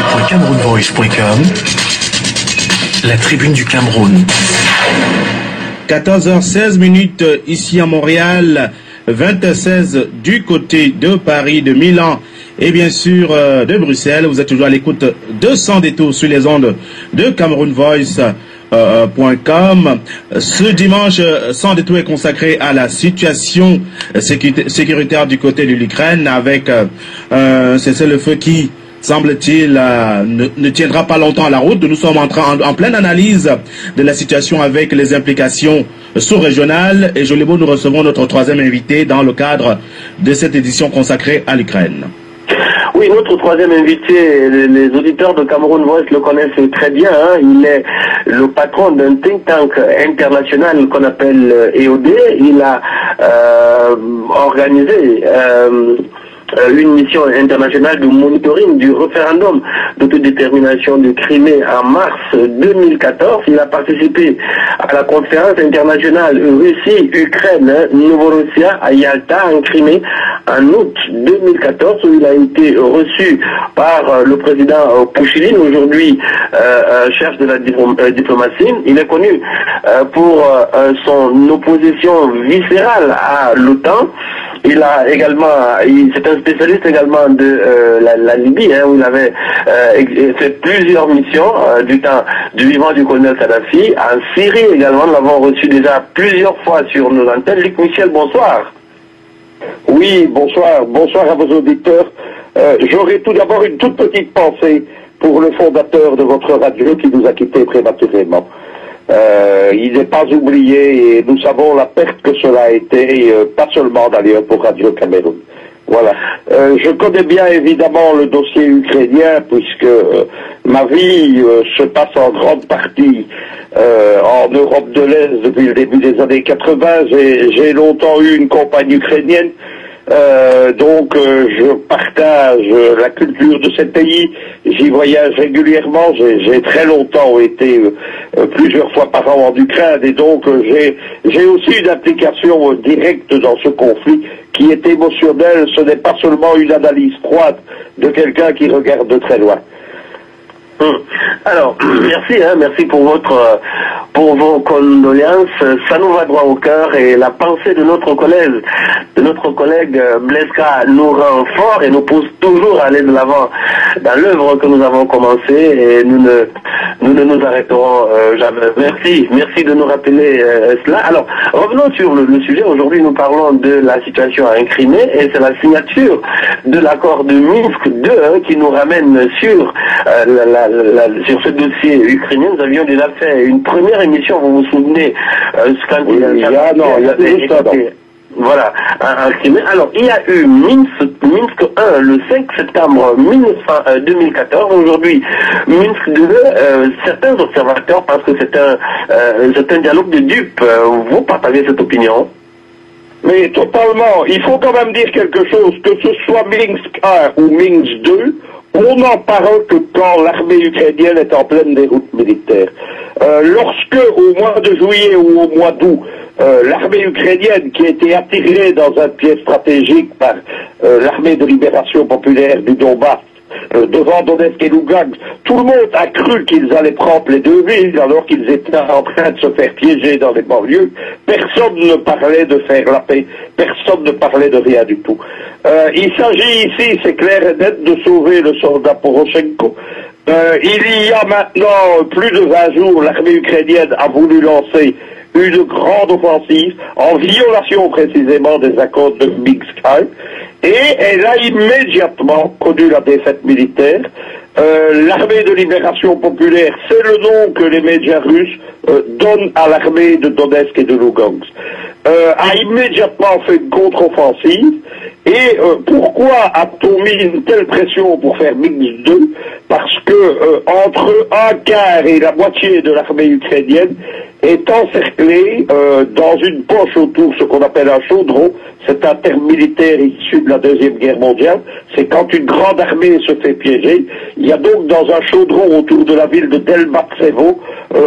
www.camerounvoice.com. La tribune du Cameroun. 14h16 ici à Montréal, 20h16 du côté de Paris, de Milan et bien sûr de Bruxelles. Vous êtes toujours à l'écoute de Sans Détour sur les ondes de CamerounVoice.com. Ce dimanche, Sans Détour est consacré à la situation sécuritaire du côté de l'Ukraine avec un cessez-le-feu qui, semble-t-il, ne tiendra pas longtemps à la route. Nous sommes en pleine analyse de la situation avec les implications sous-régionales. Et Jolébo, nous recevons notre troisième invité dans le cadre de cette édition consacrée à l'Ukraine. Oui, notre troisième invité, les auditeurs de Cameroun Voice le connaissent très bien. Il est le patron d'un think tank international qu'on appelle EOD. Il a organisé une mission internationale de monitoring du référendum d'autodétermination de Crimée en mars 2014. Il a participé à la conférence internationale Russie-Ukraine-Novorossia à Yalta en Crimée en août 2014 où il a été reçu par le président Pouchiline, aujourd'hui chef de la diplomatie. Il est connu pour son opposition viscérale à l'OTAN. Il a également, c'est un spécialiste également de la Libye, où il avait fait plusieurs missions du temps du vivant du colonel Kadhafi. En Syrie également, nous l'avons reçu déjà plusieurs fois sur nos antennes. Luc Michel, bonsoir. Oui, bonsoir. Bonsoir à vos auditeurs. J'aurais tout d'abord une toute petite pensée pour le fondateur de votre radio qui nous a quittés prématurément. Il n'est pas oublié et nous savons la perte que cela a été, pas seulement d'ailleurs pour Radio Cameroun. Voilà. Je connais bien évidemment le dossier ukrainien puisque ma vie se passe en grande partie en Europe de l'Est depuis le début des années 80. J'ai longtemps eu une compagne ukrainienne. Donc je partage la culture de ce pays, j'y voyage régulièrement, j'ai très longtemps été plusieurs fois par an en Ukraine et donc j'ai aussi une implication directe dans ce conflit qui est émotionnel, ce n'est pas seulement une analyse froide de quelqu'un qui regarde de très loin. Alors, merci pour vos condoléances. Ça nous va droit au cœur et la pensée de notre collègue Bleska nous rend fort et nous pousse toujours à aller de l'avant dans l'œuvre que nous avons commencée et nous ne nous arrêterons jamais. Merci de nous rappeler cela. Alors, revenons sur le sujet. Aujourd'hui, nous parlons de la situation en Crimée et c'est la signature de l'accord de Minsk 2 qui nous ramène sur sur ce dossier ukrainien. Nous avions déjà fait une première émission, vous vous souvenez, quand il y a voilà, en Crimée. Alors, il y a eu Minsk 1 le 5 septembre 2014. Aujourd'hui, Minsk 2, certains observateurs pensent que c'est un dialogue de dupes. Vous partagez cette opinion? Mais totalement. Il faut quand même dire quelque chose, que ce soit Minsk 1 ou Minsk 2, on n'en parle que quand l'armée ukrainienne est en pleine déroute militaire. Lorsque, au mois de juillet ou au mois d'août, l'armée ukrainienne, qui a été attirée dans un pied stratégique par l'armée de libération populaire du Donbass, devant Donetsk et Lugansk, tout le monde a cru qu'ils allaient prendre les deux villes alors qu'ils étaient en train de se faire piéger dans les banlieues. Personne ne parlait de faire la paix, personne ne parlait de rien du tout. Il s'agit ici, c'est clair et net, de sauver le soldat Poroshenko. Il y a maintenant plus de 20 jours, l'armée ukrainienne a voulu lancer une grande offensive en violation précisément des accords de Minsk 1 et elle a immédiatement connu la défaite militaire. L'armée de libération populaire, c'est le nom que les médias russes donnent à l'armée de Donetsk et de Lugansk, a immédiatement fait une contre-offensive. Et pourquoi a-t-on mis une telle pression pour faire Minsk 2? Parce que entre un quart et la moitié de l'armée ukrainienne est encerclée dans une poche autour, ce qu'on appelle un chaudron. C'est un terme militaire issu de la Deuxième Guerre mondiale. C'est quand une grande armée se fait piéger. Il y a donc dans un chaudron autour de la ville de Delbatsevo,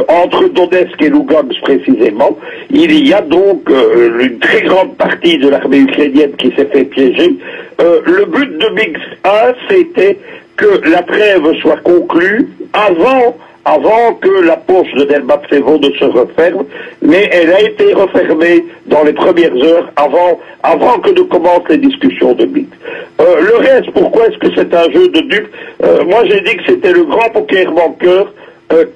entre Donetsk et Lugansk précisément, il y a donc une très grande partie de l'armée ukrainienne qui s'est fait piéger. Le but de Minsk 1, c'était que la trêve soit conclue avant que la poche de Delbatsevo ne se referme, mais elle a été refermée dans les premières heures avant que ne commencent les discussions de Minsk. Le reste, pourquoi est-ce que c'est un jeu de dupes? Moi j'ai dit que c'était le grand poker banqueur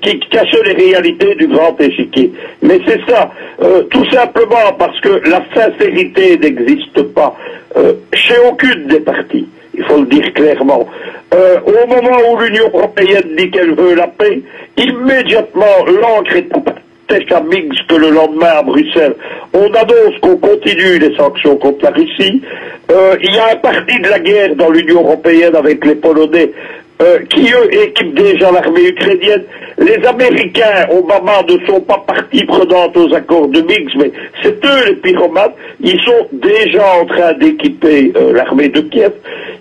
qui cachait les réalités du grand échiquier. Mais c'est ça, tout simplement parce que la sincérité n'existe pas chez aucune des parties. Il faut le dire clairement. Au moment où l'Union européenne dit qu'elle veut la paix, immédiatement l'encre est tête à Minsk le lendemain à Bruxelles. On annonce qu'on continue les sanctions contre la Russie. Il y a un parti de la guerre dans l'Union européenne avec les Polonais qui, eux, équipent déjà l'armée ukrainienne. Les Américains, Obama, ne sont pas partie prenante aux accords de Minsk, mais c'est eux les pyromanes. Ils sont déjà en train d'équiper l'armée de Kiev.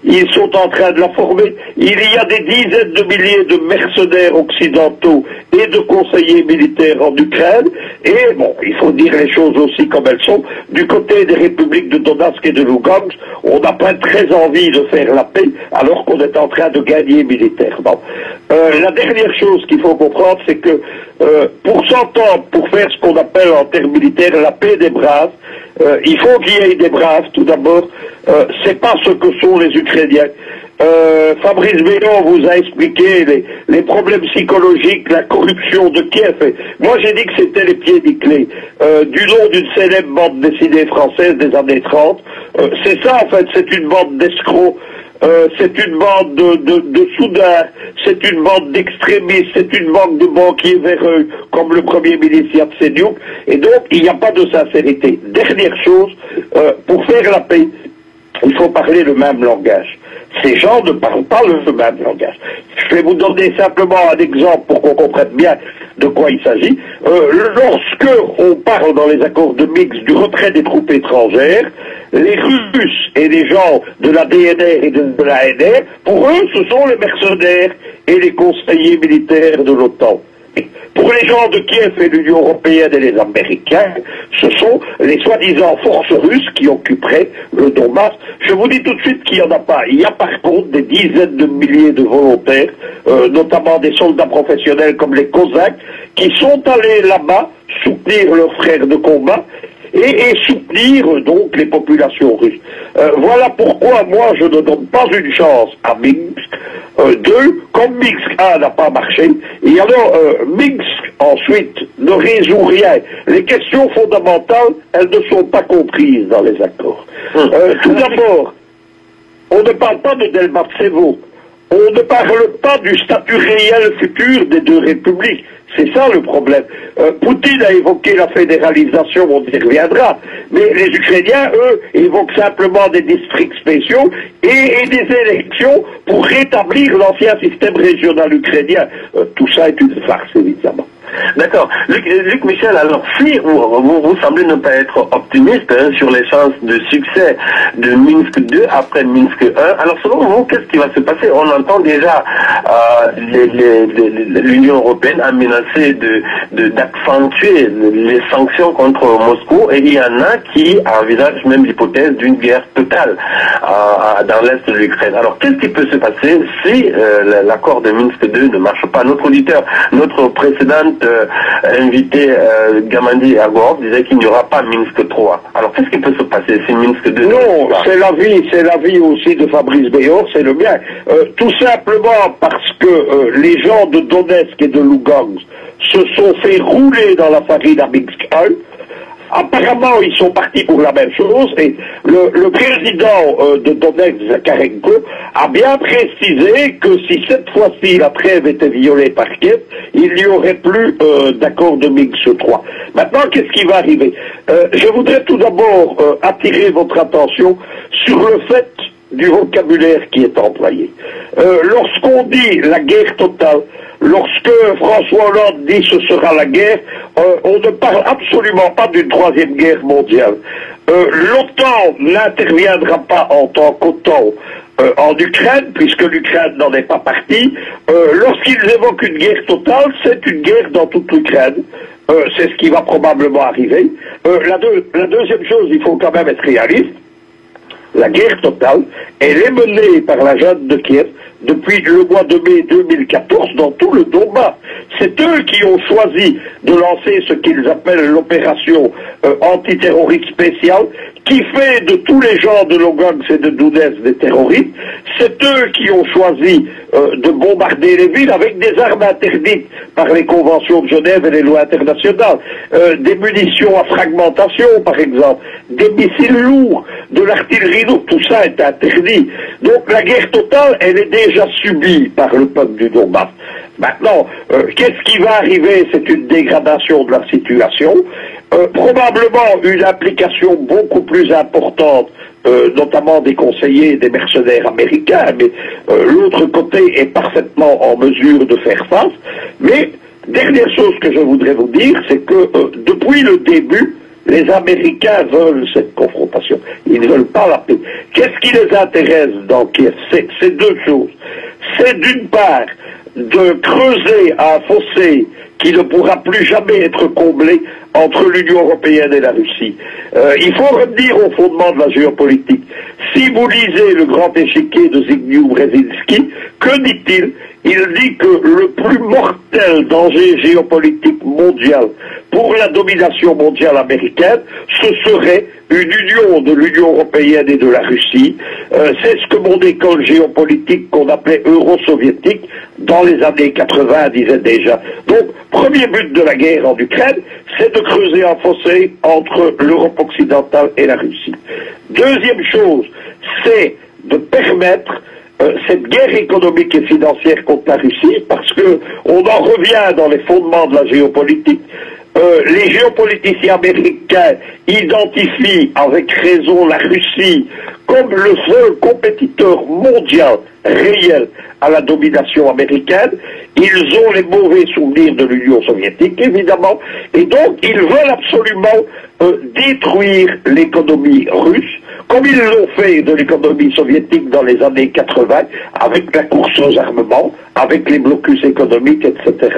Ils sont en train de la former. Il y a des dizaines de milliers de mercenaires occidentaux et de conseillers militaires en Ukraine. Et bon, il faut dire les choses aussi comme elles sont. Du côté des républiques de Donetsk et de Lugansk, on n'a pas très envie de faire la paix alors qu'on est en train de gagner militairement. La dernière chose qu'il faut comprendre, c'est que pour s'entendre, pour faire ce qu'on appelle en termes militaires la paix des braves, il faut qu'il y ait des braves. Tout d'abord, c'est pas ce que sont les Ukrainiens. Fabrice Béon vous a expliqué les problèmes psychologiques, la corruption de Kiev. Et moi j'ai dit que c'était les pieds nickelés du nom d'une célèbre bande dessinée française des années 30. C'est ça en fait, c'est une bande d'escrocs. C'est une bande de soudards, c'est une bande d'extrémistes, c'est une bande de banquiers véreux, comme le premier ministre Yatsenyuk, et donc il n'y a pas de sincérité. Dernière chose, pour faire la paix, il faut parler le même langage. Ces gens ne parlent pas le même langage. Je vais vous donner simplement un exemple pour qu'on comprenne bien de quoi il s'agit. Lorsque on parle dans les accords de Minsk du retrait des troupes étrangères, les Russes et les gens de la DNR et de l'ANR, pour eux, ce sont les mercenaires et les conseillers militaires de l'OTAN. Pour les gens de Kiev et l'Union européenne et les Américains, ce sont les soi-disant forces russes qui occuperaient le Donbass. Je vous dis tout de suite qu'il n'y en a pas. Il y a par contre des dizaines de milliers de volontaires, notamment des soldats professionnels comme les Cosaques, qui sont allés là-bas soutenir leurs frères de combat et soutenir donc les populations russes. Voilà pourquoi moi je ne donne pas une chance à Minsk. Deux, comme Minsk 1 n'a pas marché, et alors Minsk ensuite ne résout rien. Les questions fondamentales, elles ne sont pas comprises dans les accords. Tout d'abord, on ne parle pas de Delbatsevo. On ne parle pas du statut réel futur des deux républiques. C'est ça le problème. Poutine a évoqué la fédéralisation, on y reviendra, mais les Ukrainiens, eux, évoquent simplement des districts spéciaux et des élections pour rétablir l'ancien système régional ukrainien. Tout ça est une farce, évidemment. D'accord. Luc Michel, alors si vous semblez ne pas être optimiste sur les chances de succès de Minsk 2 après Minsk 1, alors selon vous, qu'est-ce qui va se passer? On entend déjà l'Union européenne a menacé d'accentuer les sanctions contre Moscou, et il y en a qui envisagent même l'hypothèse d'une guerre totale dans l'est de l'Ukraine. Alors qu'est-ce qui peut se passer si l'accord de Minsk 2 ne marche pas? Notre auditeur, notre précédente invité Gamandi Agorov disait qu'il n'y aura pas Minsk 3. Alors qu'est-ce qui peut se passer si Minsk 2 Non, c'est la vie aussi de Fabrice Béor, c'est le bien. Tout simplement parce que les gens de Donetsk et de Lugansk se sont fait rouler dans la farine à Minsk 1. Apparemment, ils sont partis pour la même chose, et le président de Donetsk, Zakharenko, a bien précisé que si cette fois-ci la trêve était violée par Kiev, il n'y aurait plus d'accord de Minsk 3. Maintenant, qu'est-ce qui va arriver? Je voudrais tout d'abord attirer votre attention sur le fait du vocabulaire qui est employé. Lorsqu'on dit la guerre totale, lorsque François Hollande dit ce sera la guerre, on ne parle absolument pas d'une troisième guerre mondiale. L'OTAN n'interviendra pas en tant qu'OTAN en Ukraine, puisque l'Ukraine n'en est pas partie. Lorsqu'ils évoquent une guerre totale, c'est une guerre dans toute l'Ukraine. C'est ce qui va probablement arriver. La deuxième chose, il faut quand même être réaliste. La guerre totale, elle est menée par la junte de Kiev depuis le mois de mai 2014 dans tout le Donbass. C'est eux qui ont choisi de lancer ce qu'ils appellent l'opération antiterroriste spéciale, qui fait de tous les gens de Lugansk et de Donetsk des terroristes. C'est eux qui ont choisi de bombarder les villes avec des armes interdites par les conventions de Genève et les lois internationales. Des munitions à fragmentation, par exemple, des missiles lourds, de l'artillerie lourde, tout ça est interdit. Donc la guerre totale, elle est déjà subie par le peuple du Donbass. Maintenant, qu'est-ce qui va arriver? C'est une dégradation de la situation, probablement une implication beaucoup plus importante, notamment des conseillers et des mercenaires américains, mais l'autre côté est parfaitement en mesure de faire face. Mais, dernière chose que je voudrais vous dire, c'est que depuis le début, les Américains veulent cette confrontation. Ils ne veulent pas la paix. Qu'est-ce qui les intéresse dans Kiev? C'est deux choses. C'est d'une part de creuser un fossé qui ne pourra plus jamais être comblé entre l'Union européenne et la Russie. Il faut revenir au fondement de la géopolitique. Si vous lisez le grand échiquier de Zbigniew Brzezinski, que dit-il? Il dit que le plus mortel danger géopolitique mondial pour la domination mondiale américaine, ce serait une union de l'Union européenne et de la Russie. C'est ce que mon école géopolitique qu'on appelait euro-soviétique dans les années 80 disait déjà. Donc, premier but de la guerre en Ukraine, c'est de creuser un fossé entre l'Europe occidentale et la Russie. Deuxième chose, c'est de permettre cette guerre économique et financière contre la Russie, parce que on en revient dans les fondements de la géopolitique. Les géopoliticiens américains identifient avec raison la Russie comme le seul compétiteur mondial réel à la domination américaine. Ils ont les mauvais souvenirs de l'Union soviétique, évidemment, et donc ils veulent absolument détruire l'économie russe, comme ils l'ont fait de l'économie soviétique dans les années 80, avec la course aux armements, avec les blocus économiques, etc.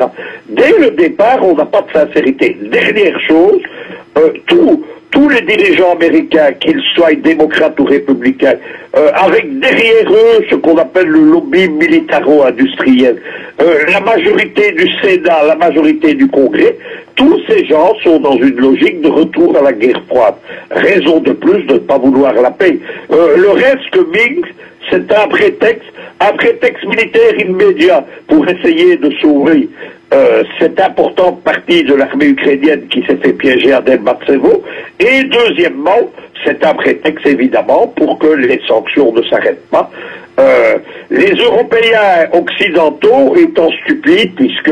Dès le départ, on n'a pas de sincérité. Dernière chose, tous les dirigeants américains, qu'ils soient démocrates ou républicains, avec derrière eux ce qu'on appelle le lobby militaro-industriel, la majorité du Sénat, la majorité du Congrès, tous ces gens sont dans une logique de retour à la guerre froide. Raison de plus de ne pas vouloir la paix. Le reste que Minsk, c'est un prétexte militaire immédiat pour essayer de sauver cette importante partie de l'armée ukrainienne qui s'est fait piéger à Debaltsevo. Et deuxièmement, c'est un prétexte évidemment pour que les sanctions ne s'arrêtent pas. Les Européens occidentaux étant stupides, puisque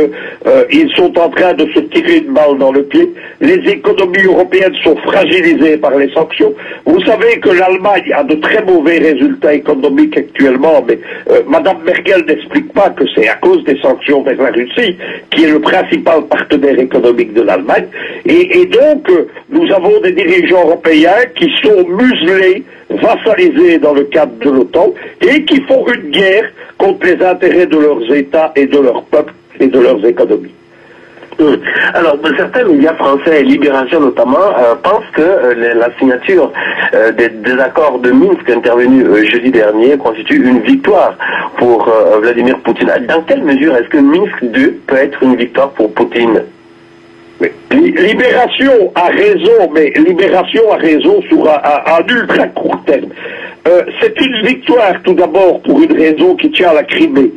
ils sont en train de se tirer une balle dans le pied, les économies européennes sont fragilisées par les sanctions. Vous savez que l'Allemagne a de très mauvais résultats économiques actuellement, mais Madame Merkel n'explique pas que c'est à cause des sanctions vers la Russie, qui est le principal partenaire économique de l'Allemagne. Et donc, nous avons des dirigeants européens qui sont muselés, vassalisés dans le cadre de l'OTAN, et qui font une guerre contre les intérêts de leurs États et de leurs peuples et de leurs économies. Alors, certains médias français, Libération notamment, pensent que la signature des accords de Minsk intervenus jeudi dernier constitue une victoire pour Vladimir Poutine. Dans quelle mesure est-ce que Minsk 2 peut être une victoire pour Poutine? Oui. Libération a raison, mais Libération a raison sur un ultra court terme. C'est une victoire tout d'abord pour une raison qui tient à la Crimée.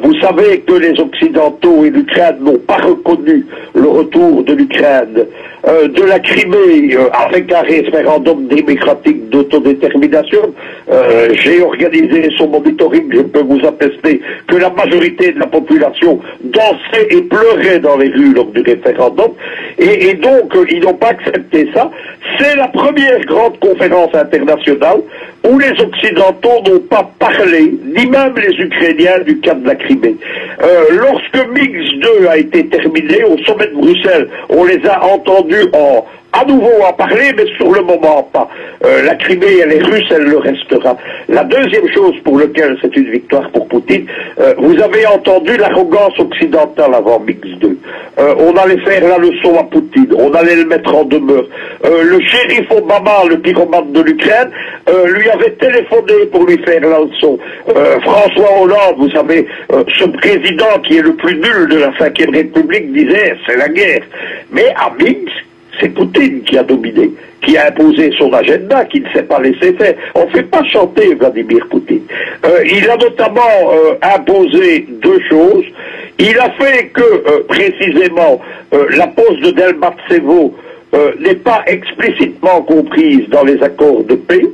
Vous savez que les Occidentaux et l'Ukraine n'ont pas reconnu le retour de l'Ukraine, de la Crimée, avec un référendum démocratique d'autodétermination. J'ai organisé son monitoring, je peux vous attester que la majorité de la population dansait et pleurait dans les rues lors du référendum, et donc ils n'ont pas accepté ça. C'est la première grande conférence internationale où les Occidentaux n'ont pas parlé, ni même les Ukrainiens, du cas de la Crimée. Lorsque Minsk 2 a été terminé, au sommet de Bruxelles, on les a entendus à nouveau en parler, mais sur le moment pas. La Crimée, elle est russe, elle le restera. La deuxième chose pour laquelle c'est une victoire pour Poutine, vous avez entendu l'arrogance occidentale avant Minsk 2. on allait faire la leçon à Poutine, on allait le mettre en demeure. Le shérif Obama, le pyromane de l'Ukraine, lui avait téléphoné pour lui faire la leçon. François Hollande, vous savez, ce président qui est le plus nul de la Ve République disait c'est la guerre. Mais à Minsk, c'est Poutine qui a dominé, qui a imposé son agenda, qui ne s'est pas laissé faire. On ne fait pas chanter Vladimir Poutine. Il a notamment imposé deux choses. Il a fait que, précisément, la pose de Delbatsevo n'est pas explicitement comprise dans les accords de paix,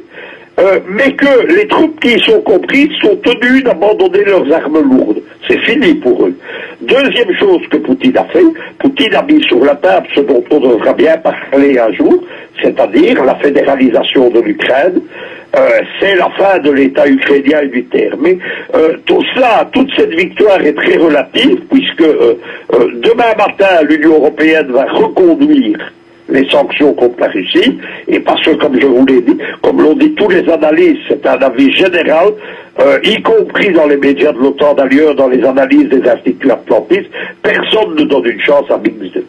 mais que les troupes qui y sont comprises sont tenues d'abandonner leurs armes lourdes. C'est fini pour eux. Deuxième chose que Poutine a fait, Poutine a mis sur la table ce dont on devra bien parler un jour, c'est-à-dire la fédéralisation de l'Ukraine. C'est la fin de l'État ukrainien unitaire. Mais tout cela, toute cette victoire est très relative, puisque demain matin, l'Union européenne va reconduire les sanctions contre la Russie, et parce que, comme je vous l'ai dit, comme l'ont dit tous les analystes, c'est un avis général, y compris dans les médias de l'OTAN, d'ailleurs, dans les analyses des instituts atlantistes, personne ne donne une chance à Minsk 2.